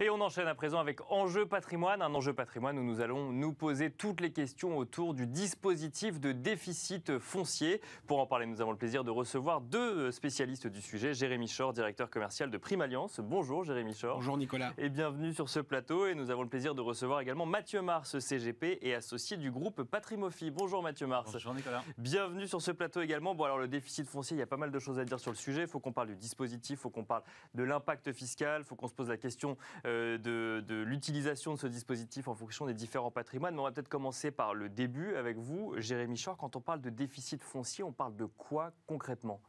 Et on enchaîne à présent avec Enjeu patrimoine, un enjeu patrimoine où nous allons nous poser toutes les questions autour du dispositif de déficit foncier. Pour en parler, nous avons le plaisir de recevoir deux spécialistes du sujet. Jérémy Chor, directeur commercial de Prime Alliance. Bonjour Jérémy Chor. Bonjour Nicolas. Et bienvenue sur ce plateau. Et nous avons le plaisir de recevoir également Mathieu Mars, CGP et associé du groupe Patrimofi. Bonjour Mathieu Mars. Bonjour Nicolas. Bienvenue sur ce plateau également. Bon alors le déficit foncier, il y a pas mal de choses à dire sur le sujet. Il faut qu'on parle du dispositif, il faut qu'on parle de l'impact fiscal, il faut qu'on se pose la question de l'utilisation de ce dispositif en fonction des différents patrimoines. Mais on va peut-être commencer par le début avec vous, Jérémy Chor. Quand on parle de déficit foncier, on parle de quoi concrètement ?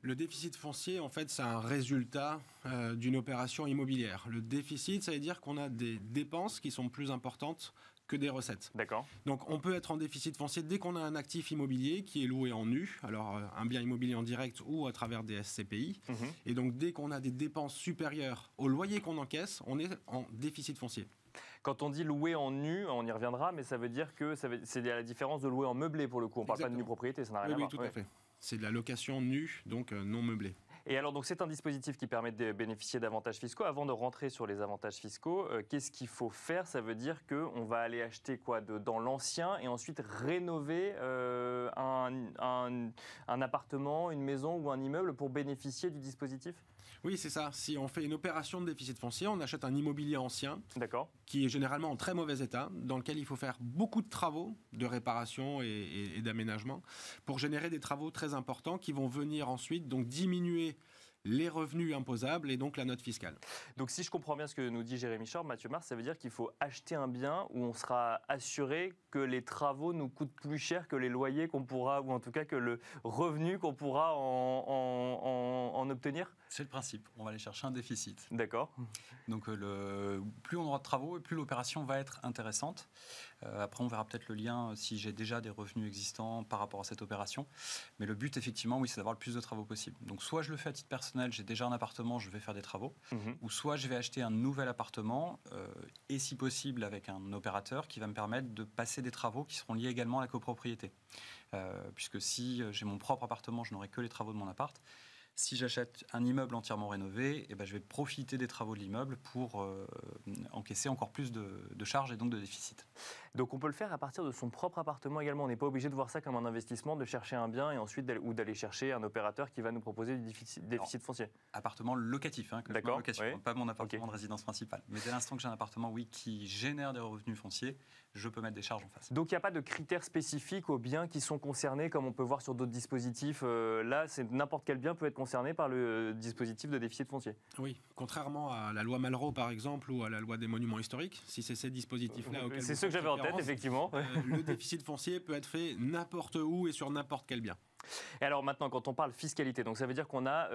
Le déficit foncier, en fait, c'est un résultat d'une opération immobilière. Le déficit, ça veut dire qu'on a des dépenses qui sont plus importantes que des recettes. D'accord. Donc, on peut être en déficit foncier dès qu'on a un actif immobilier qui est loué en nu, alors un bien immobilier en direct ou à travers des SCPI. Et donc, dès qu'on a des dépenses supérieures au loyer qu'on encaisse, on est en déficit foncier. Quand on dit louer en nu, on y reviendra, mais ça veut dire que c'est la différence de louer en meublé pour le coup. On ne parle pas de nue propriété, ça n'a rien à voir. Oui, tout à fait. C'est de la location nue, donc non meublée. Et alors, donc, c'est un dispositif qui permet de bénéficier d'avantages fiscaux. Avant de rentrer sur les avantages fiscaux, qu'est-ce qu'il faut faire ? Ça veut dire qu'on va aller acheter quoi dans l'ancien et ensuite rénover un appartement, une maison ou un immeuble pour bénéficier du dispositif ? Oui, c'est ça. Si on fait une opération de déficit foncier, on achète un immobilier ancien, d'accord, qui est généralement en très mauvais état, dans lequel il faut faire beaucoup de travaux de réparation et d'aménagement pour générer des travaux très importants qui vont venir ensuite donc diminuer les revenus imposables et donc la note fiscale. Donc si je comprends bien ce que nous dit Jérémy Chor, Mathieu Mars, ça veut dire qu'il faut acheter un bien où on sera assuré que les travaux nous coûtent plus cher que les loyers qu'on pourra, ou en tout cas que le revenu qu'on pourra en obtenir ? C'est le principe, on va aller chercher un déficit. D'accord. Donc plus on aura de travaux et plus l'opération va être intéressante. Après on verra peut-être le lien si j'ai déjà des revenus existants par rapport à cette opération. Mais le but effectivement, oui, c'est d'avoir le plus de travaux possible. Donc soit je le fais à titre personnel, j'ai déjà un appartement, je vais faire des travaux. Ou soit je vais acheter un nouvel appartement et si possible avec un opérateur qui va me permettre de passer des travaux qui seront liés également à la copropriété. Puisque si j'ai mon propre appartement, je n'aurai que les travaux de mon appart. Si j'achète un immeuble entièrement rénové, eh ben, je vais profiter des travaux de l'immeuble pour encaisser encore plus de charges et donc de déficit. Donc on peut le faire à partir de son propre appartement également. On n'est pas obligé de voir ça comme un investissement, de chercher un bien et ensuite d'aller chercher un opérateur qui va nous proposer du déficit foncier. Appartement locatif, que d'accord, location, oui. Pas mon appartement de résidence principale. Mais dès l'instant que j'ai un appartement, oui, qui génère des revenus fonciers, je peux mettre des charges en face. Donc il n'y a pas de critères spécifiques aux biens qui sont concernés, comme on peut voir sur d'autres dispositifs. Là, n'importe quel bien peut être concerné par le dispositif de déficit foncier. Oui, contrairement à la loi Malraux par exemple ou à la loi des monuments historiques, si c'est ces dispositifs-là auxquels c'est ceux que j'avais en tête, effectivement. Le déficit foncier peut être fait n'importe où et sur n'importe quel bien. Et alors maintenant, quand on parle fiscalité, donc ça veut dire qu'on a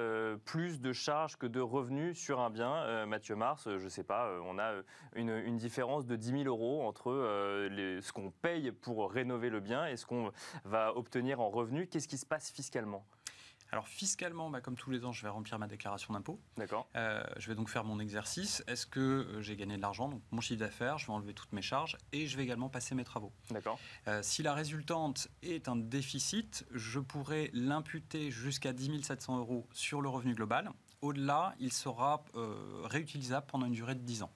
plus de charges que de revenus sur un bien. Mathieu Mars, je ne sais pas, on a une différence de 10 000 € entre ce qu'on paye pour rénover le bien et ce qu'on va obtenir en revenus. Qu'est-ce qui se passe fiscalement ? Alors fiscalement, comme tous les ans, je vais remplir ma déclaration d'impôt. D'accord. Je vais donc faire mon exercice. Est-ce que j'ai gagné de l'argent ? Donc mon chiffre d'affaires, je vais enlever toutes mes charges et je vais également passer mes travaux. D'accord. Si la résultante est un déficit, je pourrais l'imputer jusqu'à 10 700 € sur le revenu global. Au-delà, il sera réutilisable pendant une durée de 10 ans.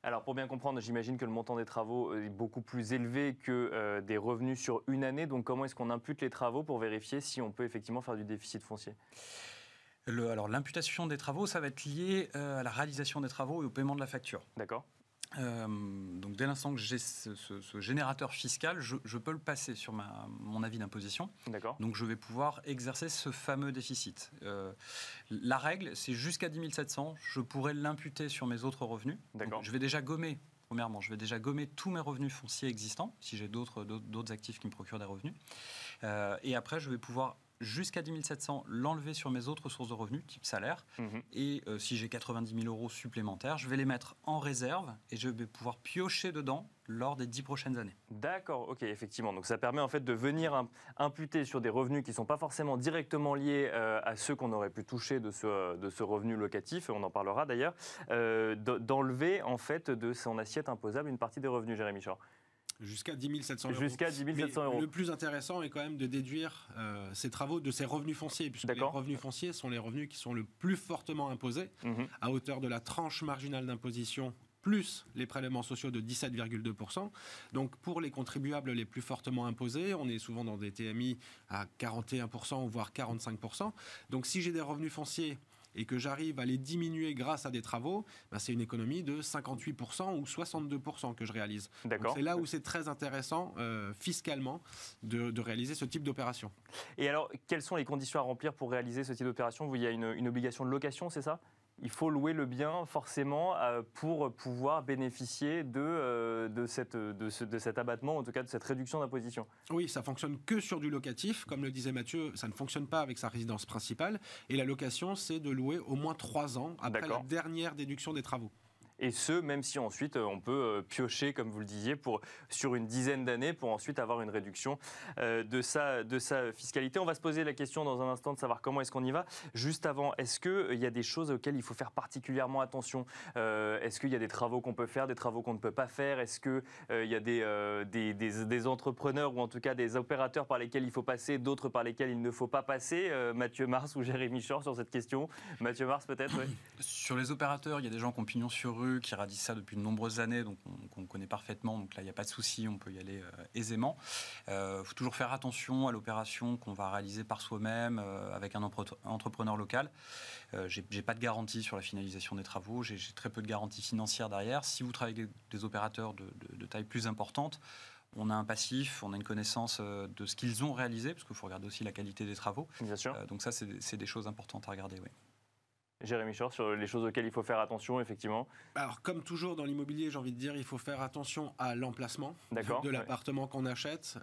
Alors pour bien comprendre, j'imagine que le montant des travaux est beaucoup plus élevé que des revenus sur une année. Donc comment est-ce qu'on impute les travaux pour vérifier si on peut effectivement faire du déficit foncier ? Alors l'imputation des travaux, ça va être lié à la réalisation des travaux et au paiement de la facture. D'accord. Donc dès l'instant que j'ai ce générateur fiscal, je peux le passer sur mon avis d'imposition. D'accord. Donc je vais pouvoir exercer ce fameux déficit. La règle, c'est jusqu'à 10 700, je pourrais l'imputer sur mes autres revenus. D'accord. Donc, je vais déjà gommer. Premièrement, je vais déjà gommer tous mes revenus fonciers existants, si j'ai d'autres actifs qui me procurent des revenus. Et après, je vais pouvoir jusqu'à 10 700, l'enlever sur mes autres sources de revenus, type salaire. Et si j'ai 90 000 € supplémentaires, je vais les mettre en réserve et je vais pouvoir piocher dedans lors des 10 prochaines années. D'accord, ok, effectivement. Donc ça permet en fait de venir imputer sur des revenus qui ne sont pas forcément directement liés à ceux qu'on aurait pu toucher de ce revenu locatif, on en parlera d'ailleurs, d'enlever en fait de son assiette imposable une partie des revenus, Jérémy Chor. Jusqu'à 10 700 euros. Jusqu'à 10 700 Mais euros. le plus intéressant est quand même de déduire ces travaux de ces revenus fonciers, puisque les revenus fonciers sont les revenus qui sont le plus fortement imposés, à hauteur de la tranche marginale d'imposition, plus les prélèvements sociaux de 17,2%. Donc pour les contribuables les plus fortement imposés, on est souvent dans des TMI à 41% ou voire 45%. Donc si j'ai des revenus fonciers et que j'arrive à les diminuer grâce à des travaux, ben c'est une économie de 58% ou 62% que je réalise. C'est là où c'est très intéressant fiscalement de réaliser ce type d'opération. Et alors, quelles sont les conditions à remplir pour réaliser ce type d'opération ? Il y a une obligation de location, c'est ça ? Il faut louer le bien forcément pour pouvoir bénéficier de cet abattement, en tout cas de cette réduction d'imposition. Oui, ça fonctionne que sur du locatif. Comme le disait Mathieu, ça ne fonctionne pas avec sa résidence principale. Et la location, c'est de louer au moins 3 ans après la dernière déduction des travaux. Et ce, même si ensuite on peut piocher, comme vous le disiez, sur une dizaine d'années pour ensuite avoir une réduction de sa fiscalité. On va se poser la question dans un instant de savoir comment est-ce qu'on y va. Juste avant, est-ce qu'il y a des choses auxquelles il faut faire particulièrement attention ? Est-ce qu'il y a des travaux qu'on peut faire, des travaux qu'on ne peut pas faire ? Est-ce qu'il y a des entrepreneurs ou en tout cas des opérateurs par lesquels il faut passer, d'autres par lesquels il ne faut pas passer ? Mathieu Mars ou Jérémy Chor sur cette question ? Mathieu Mars peut-être, oui. Sur les opérateurs, il y a des gens qui ont pignon sur rue, qui radissent ça depuis de nombreuses années, donc qu'on connaît parfaitement, donc là il n'y a pas de souci, on peut y aller aisément. Faut toujours faire attention à l'opération qu'on va réaliser par soi-même avec un entrepreneur local. J'ai pas de garantie sur la finalisation des travaux, j'ai très peu de garantie financière derrière. Si vous travaillez avec des opérateurs de taille plus importante, on a un passif, on a une connaissance de ce qu'ils ont réalisé, parce qu'il faut regarder aussi la qualité des travaux. Bien sûr. Donc ça, c'est des choses importantes à regarder, oui. Jérémy Chor, sur les choses auxquelles il faut faire attention, effectivement. Alors, comme toujours dans l'immobilier, j'ai envie de dire, il faut faire attention à l'emplacement de l'appartement qu'on achète,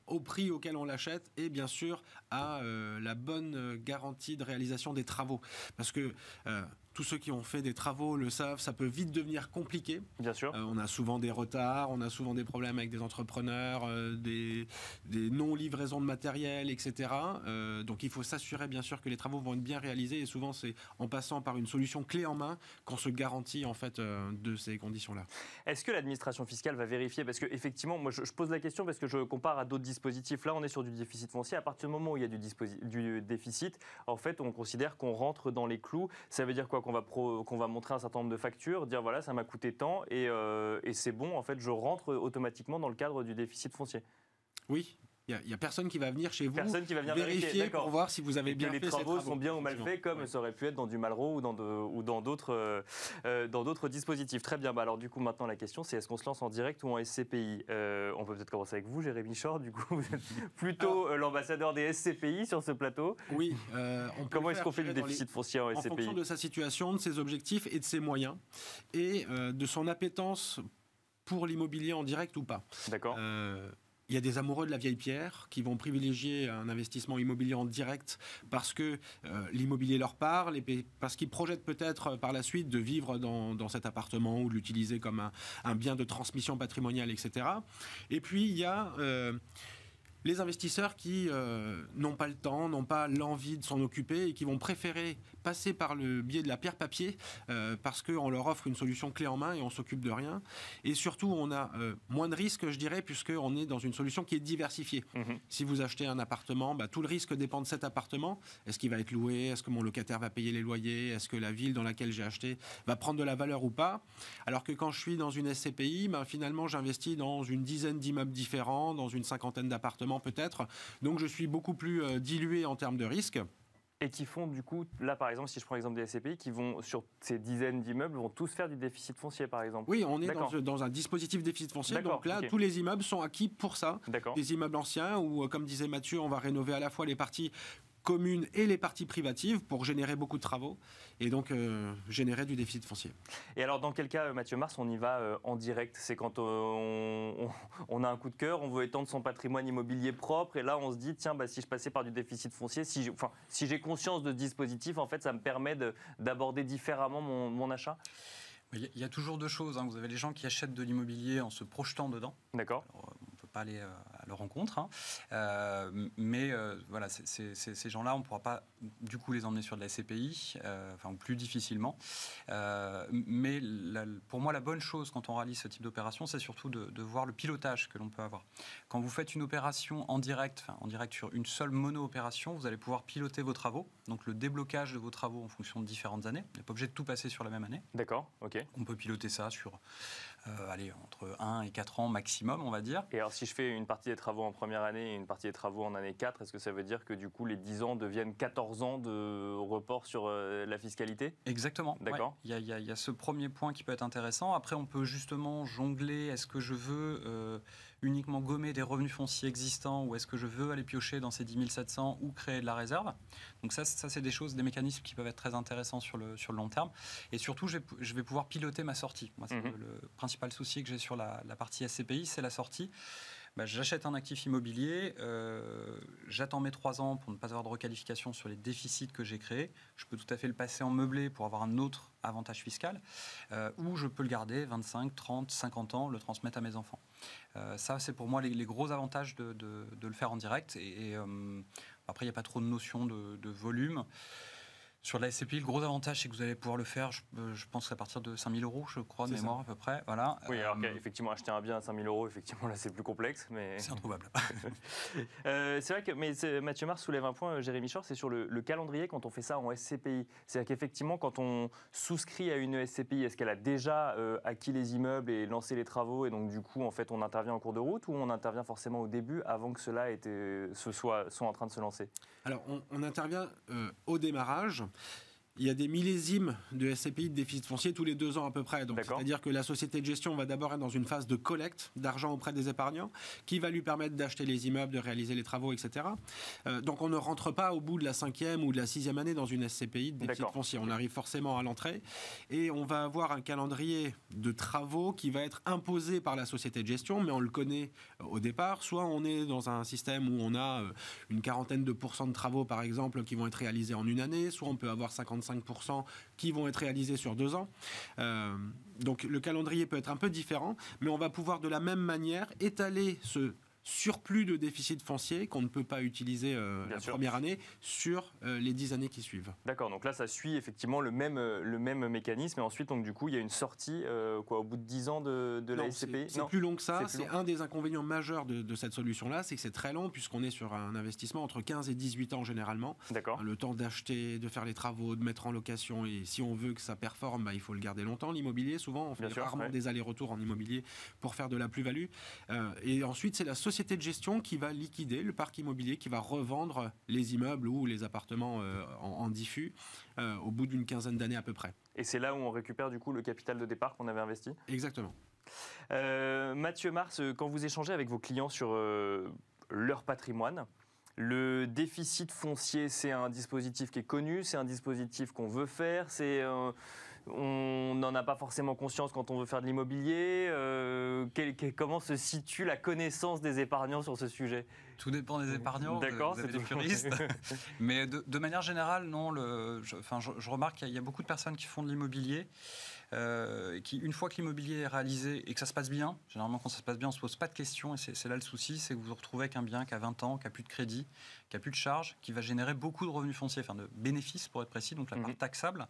au prix auquel on l'achète et bien sûr à la bonne garantie de réalisation des travaux. Parce que tous ceux qui ont fait des travaux le savent, ça peut vite devenir compliqué. Bien sûr. On a souvent des retards, on a souvent des problèmes avec des entrepreneurs, des non-livraisons de matériel, etc. Donc il faut s'assurer bien sûr que les travaux vont être bien réalisés et souvent c'est en passant par une solution clé en main qu'on se garantit en fait de ces conditions-là. Est-ce que l'administration fiscale va vérifier ? Parce qu'effectivement, moi je pose la question parce que je compare à d'autres dispositifs. Là, on est sur du déficit foncier. À partir du moment où il y a du déficit, en fait, on considère qu'on rentre dans les clous. Ça veut dire quoi ? Qu'on va montrer un certain nombre de factures, dire voilà, ça m'a coûté tant et c'est bon, en fait, je rentre automatiquement dans le cadre du déficit foncier. Oui. Il n'y a personne qui va venir chez vous vérifier pour voir si vous avez bien fait les travaux sont bien ou mal faits, comme ça aurait pu être dans du Malraux ou dans d'autres dispositifs. Très bien. Alors du coup, maintenant la question, c'est est-ce qu'on se lance en direct ou en SCPI ? On peut peut-être commencer avec vous, Jérémy Chor. Du coup, vous êtes plutôt l'ambassadeur des SCPI sur ce plateau. Oui. Comment est-ce qu'on fait du déficit foncier en SCPI ? En fonction de sa situation, de ses objectifs et de ses moyens et de son appétence pour l'immobilier en direct ou pas. D'accord. Il y a des amoureux de la vieille pierre qui vont privilégier un investissement immobilier en direct parce que l'immobilier leur parle et parce qu'ils projettent peut-être par la suite de vivre dans cet appartement ou de l'utiliser comme un bien de transmission patrimoniale, etc. Et puis, il y a les investisseurs qui n'ont pas le temps, n'ont pas l'envie de s'en occuper et qui vont préférer passer par le biais de la pierre-papier parce qu'on leur offre une solution clé en main et on s'occupe de rien. Et surtout, on a moins de risques, je dirais, puisqu'on est dans une solution qui est diversifiée. Si vous achetez un appartement, tout le risque dépend de cet appartement. Est-ce qu'il va être loué ? Est-ce que mon locataire va payer les loyers ? Est-ce que la ville dans laquelle j'ai acheté va prendre de la valeur ou pas ? Alors que quand je suis dans une SCPI, finalement, j'investis dans une dizaine d'immeubles différents, dans une cinquantaine d'appartements peut-être. Donc, je suis beaucoup plus dilué en termes de risques. Et qui font du coup, là par exemple, si je prends l'exemple des SCPI, qui vont sur ces dizaines d'immeubles, vont tous faire du déficit foncier par exemple. Oui, on est dans un dispositif déficit foncier, donc là tous les immeubles sont acquis pour ça. Des immeubles anciens où, comme disait Mathieu, on va rénover à la fois les parties communes et les parties privatives pour générer beaucoup de travaux et donc générer du déficit foncier. Et alors dans quel cas, Mathieu Mars, on y va en direct ? C'est quand on a un coup de cœur, on veut étendre son patrimoine immobilier propre et là on se dit tiens, si je passais par du déficit foncier, si j'ai conscience de ce dispositif, en fait ça me permet d'aborder différemment mon achat ? Il y a toujours deux choses. Vous avez les gens qui achètent de l'immobilier en se projetant dedans. D'accord. Alors, on ne peut pas aller leur rencontre. Hein. Mais voilà, ces gens-là, on ne pourra pas du coup les emmener sur de la SCPI, enfin plus difficilement. Mais pour moi, la bonne chose quand on réalise ce type d'opération, c'est surtout de voir le pilotage que l'on peut avoir. Quand vous faites une opération en direct sur une seule mono-opération, vous allez pouvoir piloter vos travaux, donc le déblocage de vos travaux en fonction de différentes années. On n'est pas obligé de tout passer sur la même année. D'accord, ok. On peut piloter ça sur entre 1 et 4 ans maximum, on va dire. Et alors, si je fais une partie des travaux en première année et une partie des travaux en année 4, est-ce que ça veut dire que du coup, les 10 ans deviennent 14 ans de report sur la fiscalité ? Exactement. D'accord. Il y a ce premier point qui peut être intéressant. Après, on peut justement jongler. Est-ce que je veux uniquement gommer des revenus fonciers existants ou est-ce que je veux aller piocher dans ces 10 700 ou créer de la réserve ? Donc ça c'est des mécanismes qui peuvent être très intéressants sur le long terme. Et surtout, je vais pouvoir piloter ma sortie. Moi, c'est le principal souci que j'ai sur la partie SCPI, c'est la sortie. J'achète un actif immobilier, j'attends mes 3 ans pour ne pas avoir de requalification sur les déficits que j'ai créés. Je peux tout à fait le passer en meublé pour avoir un autre avantage fiscal, ou je peux le garder 25, 30, 50 ans, le transmettre à mes enfants. Ça, c'est pour moi les gros avantages de le faire en direct. Et après, il n'y a pas trop de notion de volume. Sur la SCPI, le gros avantage, c'est que vous allez pouvoir le faire, je pense, à partir de 5 000 €, je crois, de mémoire à peu près. Voilà. Oui, alors qu'effectivement, acheter un bien à 5 000 €, effectivement, là, c'est plus complexe. Mais... C'est introuvable. C'est vrai que Mathieu Mars soulève un point, Jérémy Chor, c'est sur le calendrier quand on fait ça en SCPI. C'est-à-dire qu'effectivement, quand on souscrit à une SCPI, est-ce qu'elle a déjà acquis les immeubles et lancé les travaux et donc du coup, en fait, on intervient en cours de route ou on intervient forcément au début avant que cela soit en train de se lancer ? Alors, on intervient au démarrage. Il y a des millésimes de SCPI de déficit foncier tous les 2 ans à peu près. Donc, c'est-à-dire que la société de gestion va d'abord être dans une phase de collecte d'argent auprès des épargnants qui va lui permettre d'acheter les immeubles, de réaliser les travaux, etc. Donc on ne rentre pas au bout de la 5e ou de la 6e année dans une SCPI de déficit foncier. On arrive forcément à l'entrée et on va avoir un calendrier de travaux qui va être imposé par la société de gestion, mais on le connaît au départ. Soit on est dans un système où on a une quarantaine de % de travaux, par exemple, qui vont être réalisés en une année, soit on peut avoir 55% qui vont être réalisés sur 2 ans. Donc le calendrier peut être un peu différent, mais on va pouvoir de la même manière étaler ce surplus de déficit foncier qu'on ne peut pas utiliser première année sur les 10 années qui suivent. D'accord, donc là ça suit effectivement le même mécanisme et ensuite donc du coup il y a une sortie au bout de 10 ans de la SCPI. C'est plus long que ça, c'est un des inconvénients majeurs de cette solution-là, c'est que c'est très long puisqu'on est sur un investissement entre 15 et 18 ans généralement. D'accord. Le temps d'acheter, de faire les travaux, de mettre en location et si on veut que ça performe, il faut le garder longtemps. L'immobilier, souvent on fait rarement des allers-retours en immobilier pour faire de la plus-value. Et ensuite c'est la société de gestion qui va liquider le parc immobilier, qui va revendre les immeubles ou les appartements en diffus au bout d'une quinzaine d'années à peu près. Et c'est là où on récupère du coup le capital de départ qu'on avait investi ? Exactement. Mathieu Mars, quand vous échangez avec vos clients sur leur patrimoine, le déficit foncier, c'est un dispositif qui est connu, c'est un dispositif qu'on veut faire, on n'en a pas forcément conscience quand on veut faire de l'immobilier. Comment se situe la connaissance des épargnants sur ce sujet ? Tout dépend des épargnants, d'accord, vous avez des puristes. Mais de manière générale, non. Je remarque qu'il y a beaucoup de personnes qui font de l'immobilier, qui, une fois que l'immobilier est réalisé et que ça se passe bien, généralement quand ça se passe bien, on ne se pose pas de questions, et c'est là le souci, c'est que vous vous retrouvez avec un bien qui a 20 ans, qui n'a plus de crédit, qui n'a plus de charges, qui va générer beaucoup de revenus fonciers, enfin de bénéfices pour être précis, donc la part taxable.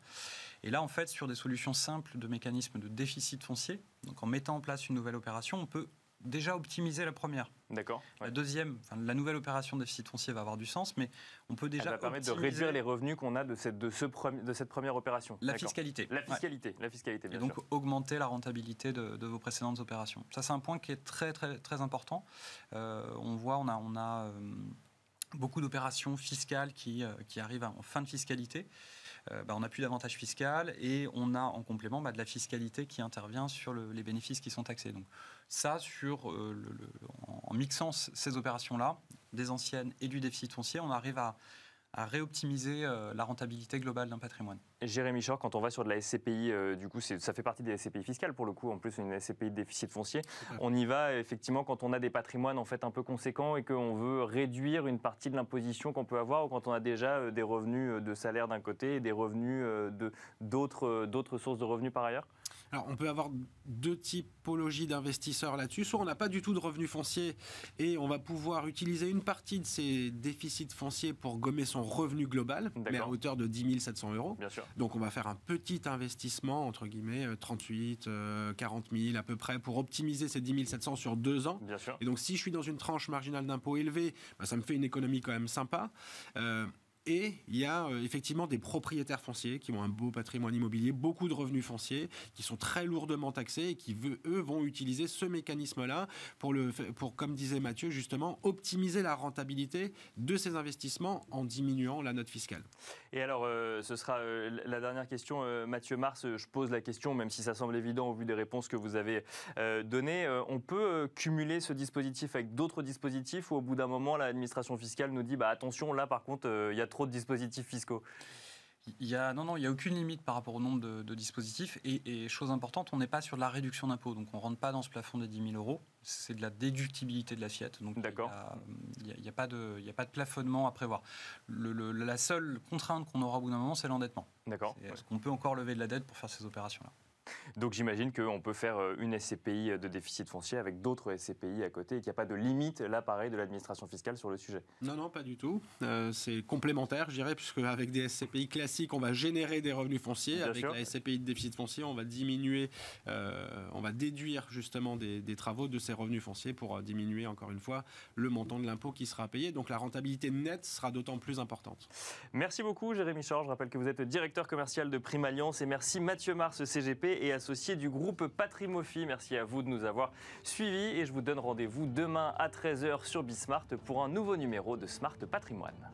Et là, en fait, sur des solutions simples de mécanismes de déficit foncier, donc en mettant en place une nouvelle opération, on peut déjà optimiser la première. D'accord. Ouais. La deuxième, la nouvelle opération de déficit foncier va avoir du sens, mais on peut déjà elle va permettre de réduire les revenus qu'on a de cette première opération. La fiscalité. La fiscalité, bien sûr. Et donc augmenter la rentabilité de vos précédentes opérations. Ça, c'est un point qui est très, très, très important. On voit, on a beaucoup d'opérations fiscales qui arrivent en fin de fiscalité. On n'a plus d'avantage fiscal et on a en complément de la fiscalité qui intervient sur les bénéfices qui sont taxés. Donc ça, en mixant ces opérations-là, des anciennes et du déficit foncier, on arrive à réoptimiser la rentabilité globale d'un patrimoine. Jérémy Chor, quand on va sur de la SCPI, du coup, ça fait partie des SCPI fiscales pour le coup, en plus une SCPI de déficit foncier. On y va effectivement quand on a des patrimoines en fait un peu conséquents et qu'on veut réduire une partie de l'imposition qu'on peut avoir ou quand on a déjà des revenus de salaire d'un côté et des revenus d'autres sources de revenus par ailleurs. Alors, on peut avoir deux typologies d'investisseurs là-dessus. Soit on n'a pas du tout de revenus fonciers et on va pouvoir utiliser une partie de ces déficits fonciers pour gommer son revenu global, mais à hauteur de 10 700 €. Bien sûr. Donc, on va faire un petit investissement, entre guillemets, 38, 40 000 à peu près, pour optimiser ces 10 700 sur 2 ans. Bien sûr. Et donc, si je suis dans une tranche marginale d'impôt élevée, ça me fait une économie quand même sympa. Et il y a effectivement des propriétaires fonciers qui ont un beau patrimoine immobilier, beaucoup de revenus fonciers, qui sont très lourdement taxés et qui, eux, vont utiliser ce mécanisme-là pour, comme disait Mathieu, justement, optimiser la rentabilité de ces investissements en diminuant la note fiscale. Et alors, ce sera la dernière question, Mathieu Mars. Je pose la question, même si ça semble évident au vu des réponses que vous avez données. On peut cumuler ce dispositif avec d'autres dispositifs ou au bout d'un moment, l'administration fiscale nous dit attention, là par contre, il y a trop de dispositifs fiscaux? Il n'y a aucune limite par rapport au nombre de dispositifs. Et chose importante, on n'est pas sur de la réduction d'impôt. Donc on ne rentre pas dans ce plafond des 10 000 €. C'est de la déductibilité de l'assiette. Donc il n'y a pas de plafonnement à prévoir. La seule contrainte qu'on aura au bout d'un moment, c'est l'endettement. D'accord. Est-ce qu'on peut encore lever de la dette pour faire ces opérations-là? Donc j'imagine qu'on peut faire une SCPI de déficit foncier avec d'autres SCPI à côté et qu'il n'y a pas de limite, là pareil, de l'administration fiscale sur le sujet. Non, pas du tout. C'est complémentaire, je dirais, puisque avec des SCPI classiques, on va générer des revenus fonciers. Bien avec sûr. la SCPI de déficit foncier, on va diminuer, on va déduire justement des travaux de ces revenus fonciers pour diminuer, encore une fois, le montant de l'impôt qui sera payé. Donc la rentabilité nette sera d'autant plus importante. Merci beaucoup Jérémy Chor. Je rappelle que vous êtes le directeur commercial de Prime Alliance et merci Mathieu Mars, CGP et associé du groupe Patrimofi. Merci à vous de nous avoir suivis et je vous donne rendez-vous demain à 13 h sur Bismart pour un nouveau numéro de Smart Patrimoine.